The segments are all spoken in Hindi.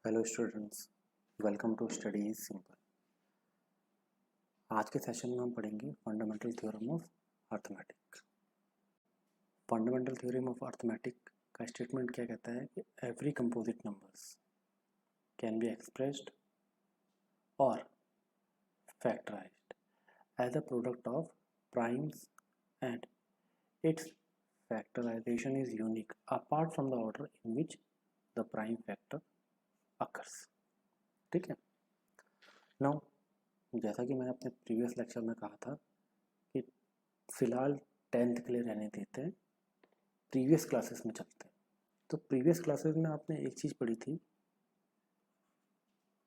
Hello students, welcome to study is simple. आज के सेशन में हम पढ़ेंगे fundamental theorem of arithmetic. Fundamental theorem of arithmetic का स्टेटमेंट क्या कहता है कि every composite numbers can be expressed और factorized as a product of primes and it's factorization is unique apart from the order in which the prime factor occurs। ठीक है। नाउ जैसा कि मैंने अपने प्रीवियस लेक्चर में कहा था कि फ़िलहाल 10th के लिए रहने देते हैं, प्रीवियस क्लासेस में चलते हैं। तो प्रीवियस क्लासेस में आपने एक चीज़ पढ़ी थी,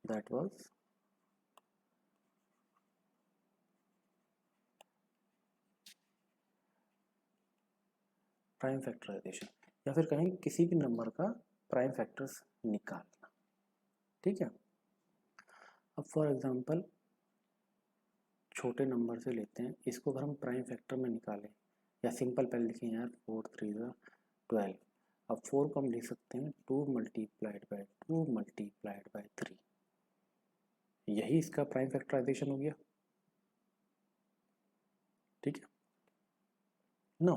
दैट वाज प्राइम फैक्टराइजेशन, या फिर कहें किसी भी नंबर का प्राइम फैक्टर्स निकालना। ठीक है। अब फॉर एग्जांपल छोटे नंबर से लेते हैं, इसको अगर हम प्राइम फैक्टर में निकालें, या सिंपल पहले लिखें यार 4 3 12। अब 4 को हम लिख सकते हैं 2 मल्टीप्लाइड बाई 2 मल्टीप्लाइड बाई 3। यही इसका प्राइम फैक्टराइजेशन हो गया। ठीक है। नो,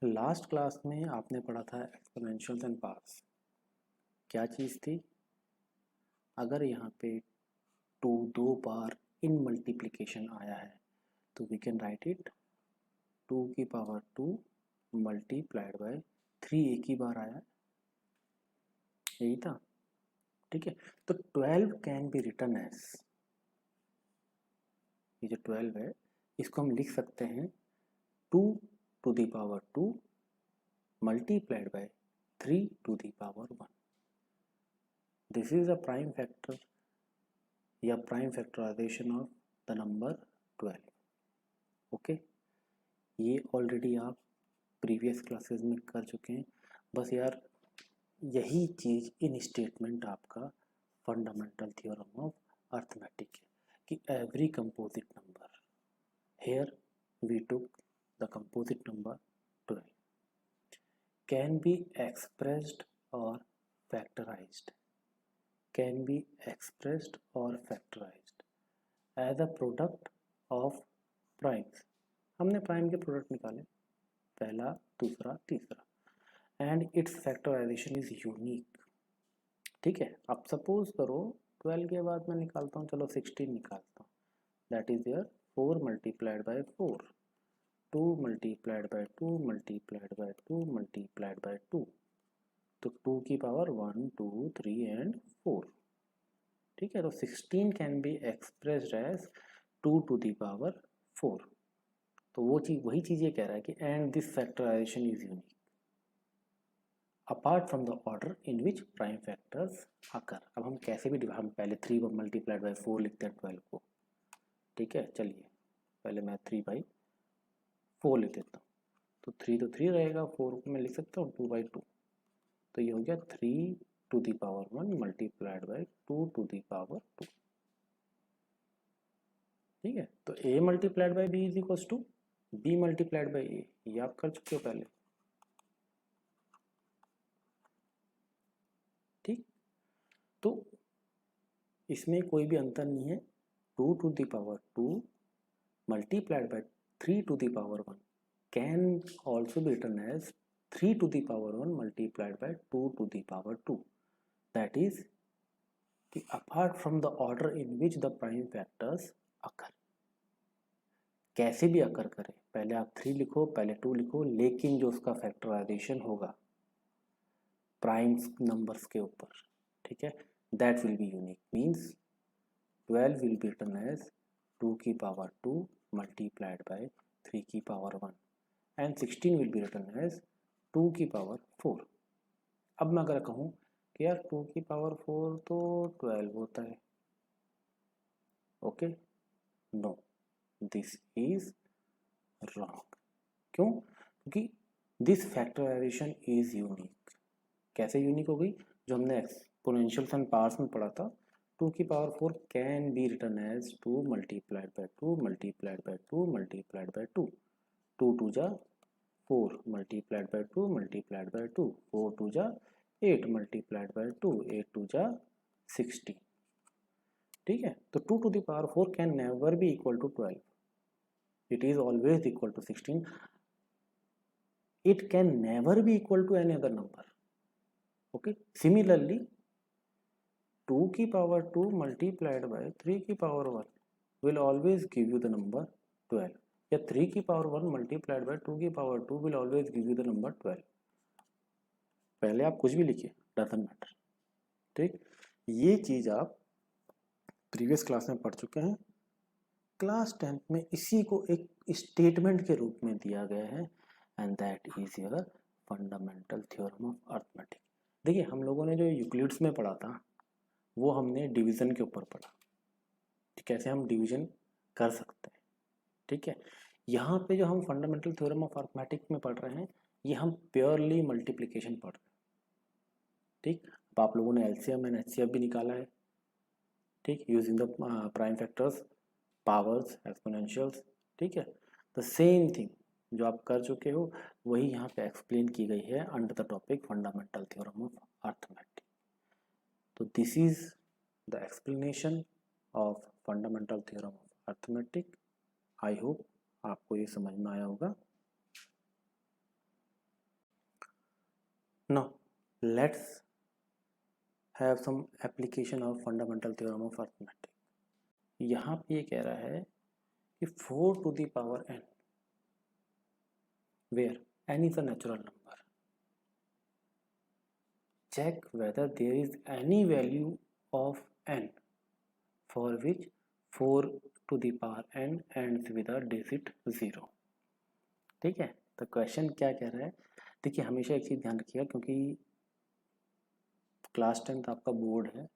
लास्ट क्लास में आपने पढ़ा था एक्सपोनेंशियल्स एंड पावर्स। क्या चीज़ थी? अगर यहाँ पे 2 दो बार इन मल्टीप्लिकेशन आया है तो वी कैन राइट इट 2 की पावर 2 मल्टीप्लाइड बाय 3 एक ही बार आया, यही था। ठीक है। तो 12 कैन बी रिटन एज, ये जो 12 है इसको हम लिख सकते हैं 2 to the power 2 multiplied by 3 to the power 1। This is a prime factor या prime factorization of the number 12। Okay, ये ऑलरेडी आप प्रीवियस क्लासेस में कर चुके हैं। बस यार यही चीज़ इन स्टेटमेंट आपका फंडामेंटल थ्योरम ऑफ अर्थमेटिक है कि every composite number, here we took the composite number 12, can be expressed और फैक्टराइज्ड, कैन बी एक्सप्रेस्ड और factorized as a product of primes. हमने प्राइम के प्रोडक्ट निकाले, पहला दूसरा तीसरा, and its factorization is unique. ठीक है। अब सपोज करो 12 के बाद मैं निकालता हूँ, चलो 16 निकालता हूँ, that is there 4 multiplied by 4, 2 multiplied by 2 multiplied by 2 multiplied by 2, तो 2 की पावर 1 2 3 एंड 4। ठीक है। तो 16 can be expressed as 2 to the power 4। तो वो चीज़, वही चीज़ ये कह रहा है कि and this factorization is unique apart from the order in which prime factors आकर। अब हम कैसे भी हम पहले 3 मल्टीप्लाइड बाई 4 लिखते हैं 12 को। ठीक है, चलिए पहले मैं 3 बाई 4 लिख देता हूँ, तो 3 तो 3 रहेगा, 4 को मैं लिख सकता हूँ 2 बाई 2, तो ये हो गया 3 to the power 1 multiplied by 2 to the power 2। ठीक है। तो a multiplied by b is equal to b multiplied by a, ये आप कर चुके हो पहले। ठीक, तो इसमें कोई भी अंतर नहीं है। 2 to the power 2 multiplied by 3 to the power 1 can also be written as 3 to the power 1 multiplied by 2 to the power 2. That is, apart from the order in which the prime factors occur. कैसे भी अकर करे, पहले आप 3 लिखो, पहले 2 लिखो, लेकिन जो उसका फैक्टराइजेशन होगा प्राइम नंबर्स के ऊपर, ठीक है, that will be unique. Means 12 will be written as 2 की पावर 2 multiplied by 3 की power 1 and 16 will be written as 2 की पावर 4। अब मैं अगर कहूँ कि यार 2 की पावर 4 तो 12 होता है, okay, no, this is wrong. क्यों? क्योंकि दिस फैक्टराइजेशन इज यूनिक। कैसे यूनिक हो गई? जो हमने एक्सपोनेंशियल्स एंड पावर्स में पढ़ा था, 2 की power 4 can be written as 2 multiplied by 2 multiplied by 2 multiplied by 2, 2 2 जा 4 मल्टीप्लाइड बाई 2 मल्टीप्लाइड बाई 2, 4 2 जा 8 मल्टीप्लाइड बाय 2, 8 2 जा 16। ठीक है, तो 2 to the power 4 can never be equal to 12, it is always equal to 16, it can never be equal to any other number. Okay, similarly 2 की power 2 multiplied by 3 की power 1 will always give you the number 12, या 3 की power 1 multiplied by 2 की power 2 will always give you the number 12। पहले आप कुछ भी लिखिए, डजंट मैटर। ठीक, ये चीज आप प्रीवियस क्लास में पढ़ चुके हैं। क्लास 10th में इसी को एक स्टेटमेंट के रूप में दिया गया है, and that is your fundamental theorem of arithmetic. देखिए, हम लोगों ने जो यूक्लिड्स में पढ़ा था वो हमने डिवीजन के ऊपर पढ़ा, कैसे हम डिवीजन कर सकते हैं। ठीक है, यहाँ पे जो हम फंडामेंटल थ्योरम ऑफ अर्थमेटिक में पढ़ रहे हैं, ये हम प्योरली मल्टीप्लिकेशन पढ़ रहे हैं। ठीक, अब आप लोगों ने एलसीएम एंड एचसीएफ भी निकाला है। ठीक, using the prime factors, powers, एक्सपोनेंशियल्स। ठीक है, द सेम थिंग जो आप कर चुके हो वही यहाँ पे एक्सप्लेन की गई है under the topic fundamental theorem of arithmetic. तो this is the explanation of fundamental theorem of arithmetic. I hope आपको ये समझ में आया होगा। Now let's have some application of fundamental theorem of arithmetic. यहाँ पे ये कह रहा है कि 4 to the power n, where n is a natural number, check whether there is any value of n for which 4 to the power n ends with a digit 0। ठीक है, तो क्वेश्चन क्या कह रहा है? देखिए, हमेशा एक चीज़ ध्यान रखिएगा, क्योंकि क्लास 10th आपका बोर्ड है।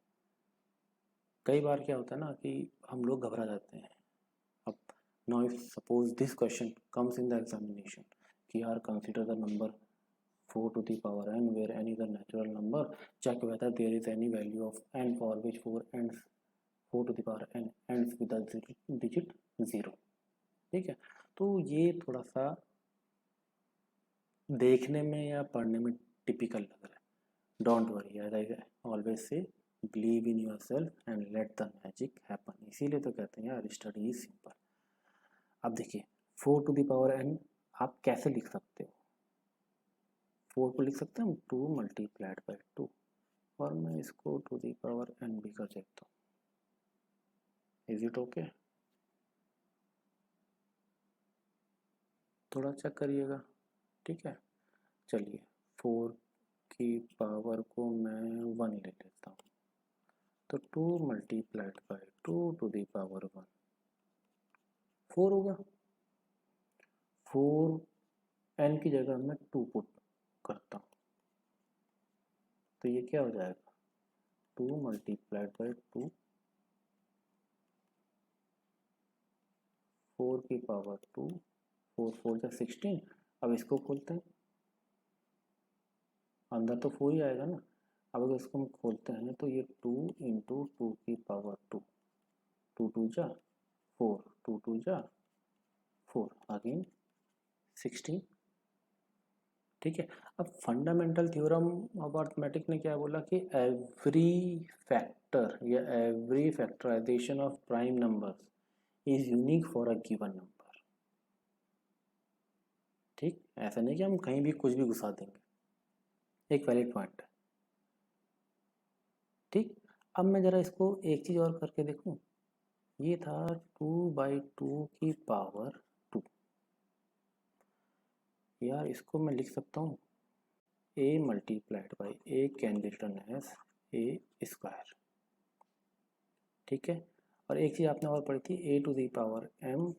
कई बार क्या होता है ना कि हम लोग घबरा जाते हैं। अब now if suppose this question comes in the examination कि यार consider the number 4 to the power n where n is a natural number, check whether there is any value of n for which 4 to the power n ends with a digit 0। ठीक है, तो ये थोड़ा सा देखने में या पढ़ने में टिपिकल लग रहा है। Don't worry, as I always say, believe in yourself and let the magic happen. इसीलिए तो कहते हैं यार, स्टडी इज सिंपल। अब देखिए, 4 to the power n आप कैसे लिख सकते हो? 4 को लिख सकते हैं 2 मल्टीप्लाइड बाई 2, और मैं इसको टू दी पावर n भी कर देता हूँ। Is it okay? थोड़ा चेक करिएगा। ठीक है, चलिए 4 की पावर को मैं 1 ले लेता हूँ, तो 2 multiplied by 2 to the power 1 4 होगा। 4 n की जगह मैं 2 पुट करता हूँ, तो ये क्या हो जाएगा? 2 मल्टीप्लाइड बाई 2, 4 की पावर 2, 4 4 जा 16। अब इसको खोलते हैं, अंदर तो 4 ही आएगा ना। अब अगर इसको हम खोलते हैं तो ये 2 इंटू 2 की पावर 2, 2 2 जा 4, 2 2 जा 4, अगेन 16। ठीक है, अब फंडामेंटल थ्योरम ऑफ अर्थमेटिक ने क्या बोला कि एवरी फैक्टर या every factorization of prime numbers is unique for a given number. ठीक, ऐसा नहीं कि हम कहीं भी कुछ भी घुसा देंगे, एक वैलिड पॉइंट है। ठीक, अब मैं जरा इसको एक चीज और करके देखूं। ये था 2/2 की पावर 2, यार इसको मैं लिख सकता हूँ a multiplied by a can be written as a square. ठीक है, और एक चीज़ आपने और पढ़ी थी, a to the power m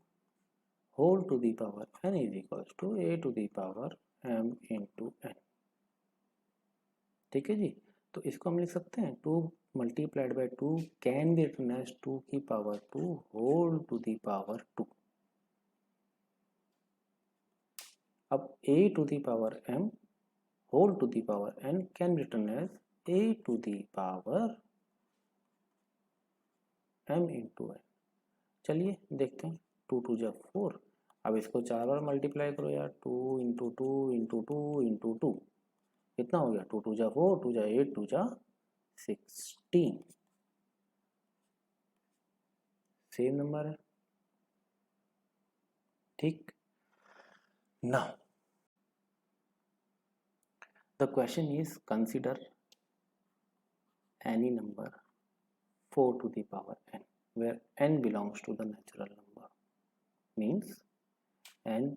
whole to the power n is equals to a to the power m into n। ठीक है जी, तो इसको हम लिख सकते हैं 2 multiplied by 2 can be written as 2 की power 2 whole to the power 2। अब a to the power m whole to the power n can be written as a to the power m into n। चलिए देखते हैं, 2 2 जा 4। अब इसको 4 बार मल्टीप्लाई करो यार, 2 इंटू 2 इंटू 2 इंटू 2, कितना हो गया, 2 2 जा 4, 2 जा 8, 2 जा 16, सेम नंबर है। ठीक, now the question is consider any number 4 to the power n where n belongs to the natural number, means n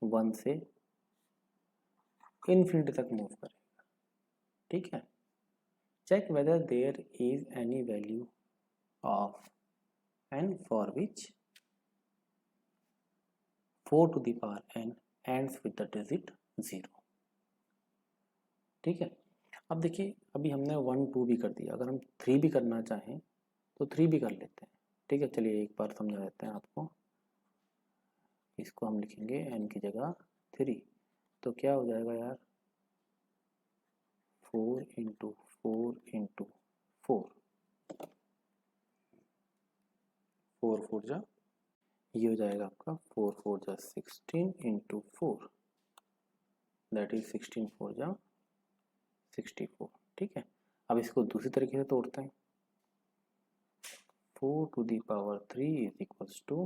1 से इन्फिनिटी तक मूव करेगा। ठीक है, check whether there is any value of n for which 4 to the power n ends with the digit 0। ठीक है, अब देखिए अभी हमने 1 2 भी कर दिया, अगर हम 3 भी करना चाहें तो 3 भी कर लेते हैं। ठीक है, चलिए एक बार समझा देते हैं आपको। इसको हम लिखेंगे n की जगह 3, तो क्या हो जाएगा यार, 4 इंटू 4 इंटू 4, 4 4 जा, ये हो जाएगा आपका 4 4 जा 16 इंटू 4, दैट इज 16 4 जा 64। ठीक है, अब इसको दूसरी तरीके से तोड़ते हैं। 4 to the power 3 is equals to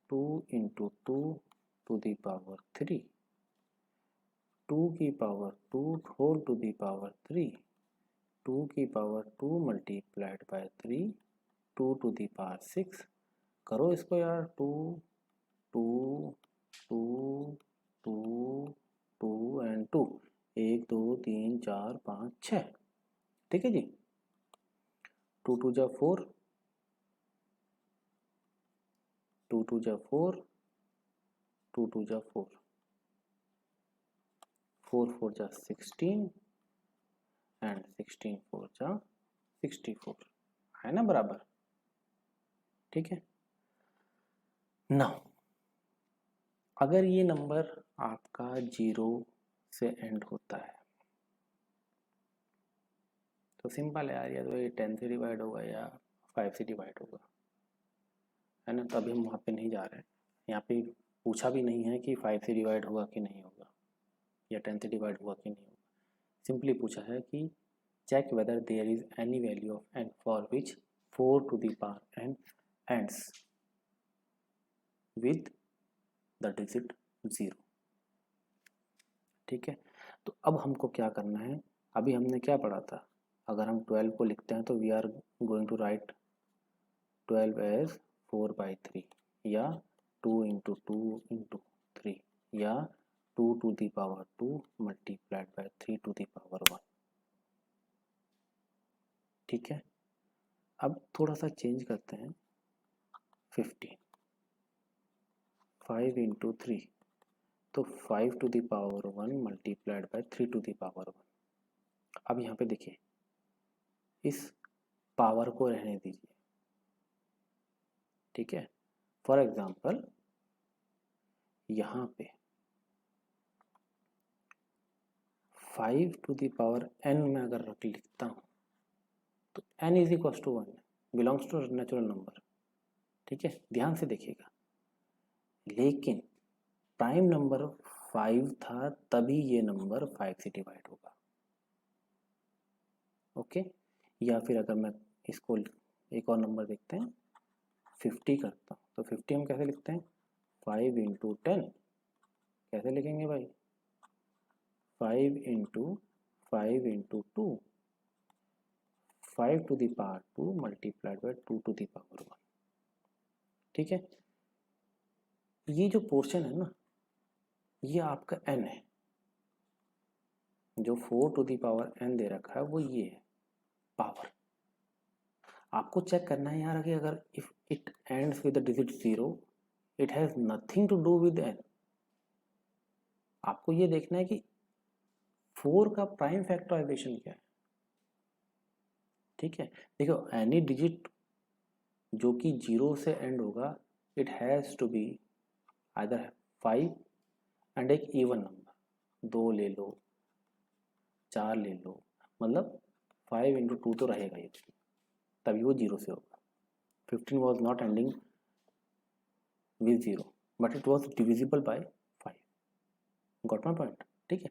2 into 2 to the power 3, 2 की power 2 whole to the power 3, 2 की power 2 multiplied by 3, 2 to the power 6। करो इसको यार, 2 2 2 2 2 एंड 2, 1 2 3 4 5 6। ठीक है जी, 2 2 जा 4, 2 2 जा 4, 2 2 जा 4, 4 4 जा 16 एंड 16 4 जा 64, है ना बराबर। ठीक है, नाउ अगर ये नंबर आपका 0 से एंड होता है तो सिंपल है यार, या तो ये 10 से डिवाइड होगा या 5 से डिवाइड होगा, है ना। तो अभी हम वहाँ पे नहीं जा रहे हैं, यहाँ पे पूछा भी नहीं है कि 5 से डिवाइड होगा कि नहीं होगा या 10 से डिवाइड होगा कि नहीं होगा, सिंपली पूछा है कि check whether there is any value of n for which 4 to the power n ends with the digit 0। ठीक है, तो अब हमको क्या करना है, अभी हमने क्या पढ़ा था, अगर हम 12 को लिखते हैं तो we are going to write 12 as 4/3 या 2 इंटू 2 इंटू 3 या 2 to the power 2 multiplied by 3 to the power 1। ठीक है, अब थोड़ा सा चेंज करते हैं, 15 5 इंटू 3, तो 5 to the power 1 multiplied by 3 to the power 1। अब यहाँ पे देखिए, इस पावर को रहने दीजिए। ठीक है, फॉर एग्जांपल यहाँ पे 5 टू दी पावर n में अगर रख लिखता हूँ तो n is equal to 1 belongs to natural number. ठीक है, ध्यान से देखिएगा, लेकिन प्राइम नंबर 5 था तभी ये नंबर 5 से डिवाइड होगा। ओके, या फिर अगर मैं इसको एक और नंबर देखते हैं, 50 करता हूँ, तो 50 हम कैसे लिखते हैं, 5 इंटू 10, कैसे लिखेंगे भाई, 5 into 5 into 2, 5 to the power 2 multiplied by 2 to the power 1। ठीक है, ये जो पोर्शन है ना, ये आपका n है, जो 4 टू दी पावर n दे रखा है वो ये है पावर। आपको चेक करना है यार कि अगर if it ends with the digit 0 it has nothing to do with n। आपको ये देखना है कि 4 का प्राइम फैक्टराइजेशन क्या है। ठीक है, देखो एनी डिजिट जो कि 0 से एंड होगा it has to be either 5 and एक इवन नंबर, 2 ले लो 4 ले लो, मतलब 5 इंटू 2 तो रहेगा ये, तभी वो 0 से होगा। 15 was not ending with 0 but it was divisible by 5। Got my point. ठीक है,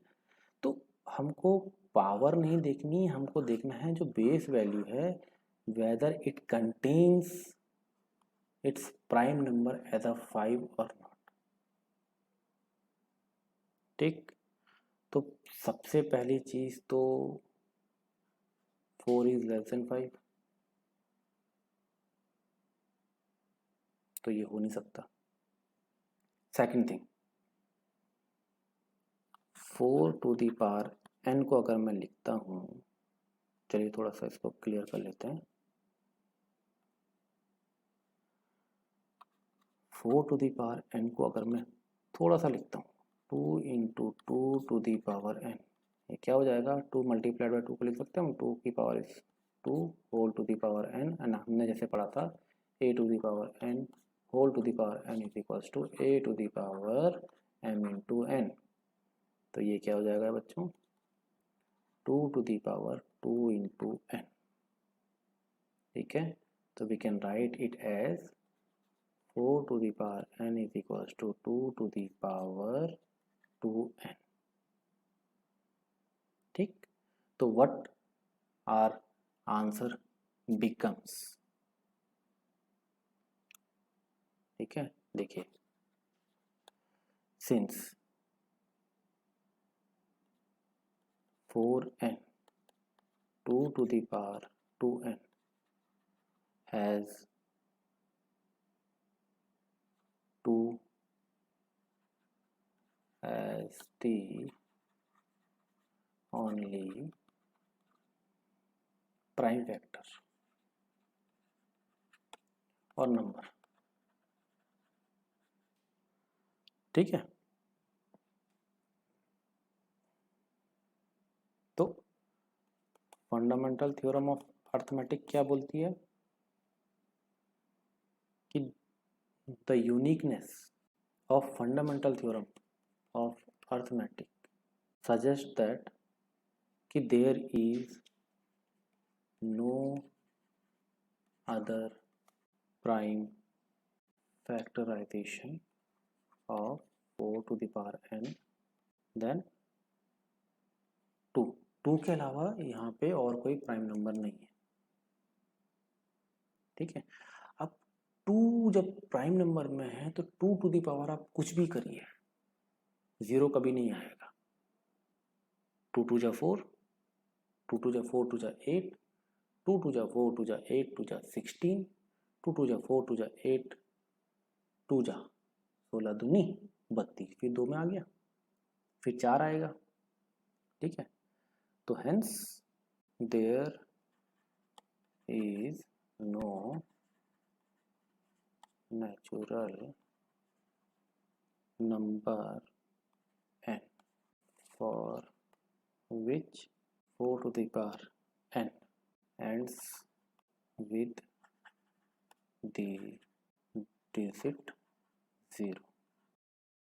तो हमको पावर नहीं देखनी, हमको देखना है जो बेस वैल्यू है whether it contains its prime number as a 5 और नॉट। ठीक, तो सबसे पहली चीज तो 4 इज लेस देन 5, तो ये हो नहीं सकता। Second thing, 4 to the power n को अगर मैं लिखता हूँ, चलिए थोड़ा सा इसको क्लियर कर लेते हैं। 4 टू दी पावर n को अगर मैं थोड़ा सा लिखता हूँ, 2 into two to the power n, ये क्या हो जाएगा, 2 मल्टीप्लाइड बाई 2 को लिख सकते हैं हम, 2 की power is 2 whole to the power n, and हमने जैसे पढ़ा था a to the power n whole to the power n is equals to a to the power m into n। तो ये क्या हो जाएगा बच्चों, 2 to the power 2 into n। ठीक है, तो we can write it as 4 to the power n is equals to 2 to the power 2n। ठीक, तो what our answer becomes, ठीक है, देखिए, since 4n 2 to the power 2n has 2 as the only prime factor और नंबर। ठीक है, तो फंडामेंटल थ्योरम ऑफ अर्थमेटिक क्या बोलती है कि the uniqueness of fundamental theorem of arithmetic suggest that कि there is no other prime factorization of 4 to the power n then 2। 2 के अलावा यहाँ पे और कोई प्राइम नंबर नहीं है। ठीक है, अब 2 जब प्राइम नंबर में है तो 2 टू द पावर आप कुछ भी करिए, 0 कभी नहीं आएगा। 2 टू जा 4, 2 टू जा 4 टू जा 8, 2 टू जा 4 टू जा 8 टू जा 16, 2 टू जा 4 टू जा 8 टू जा 16 दूनी 32, फिर 2 में आ गया, फिर 4 आएगा। ठीक है, तो hence there is no natural number n for which 4 to the power n ends with the digit 0।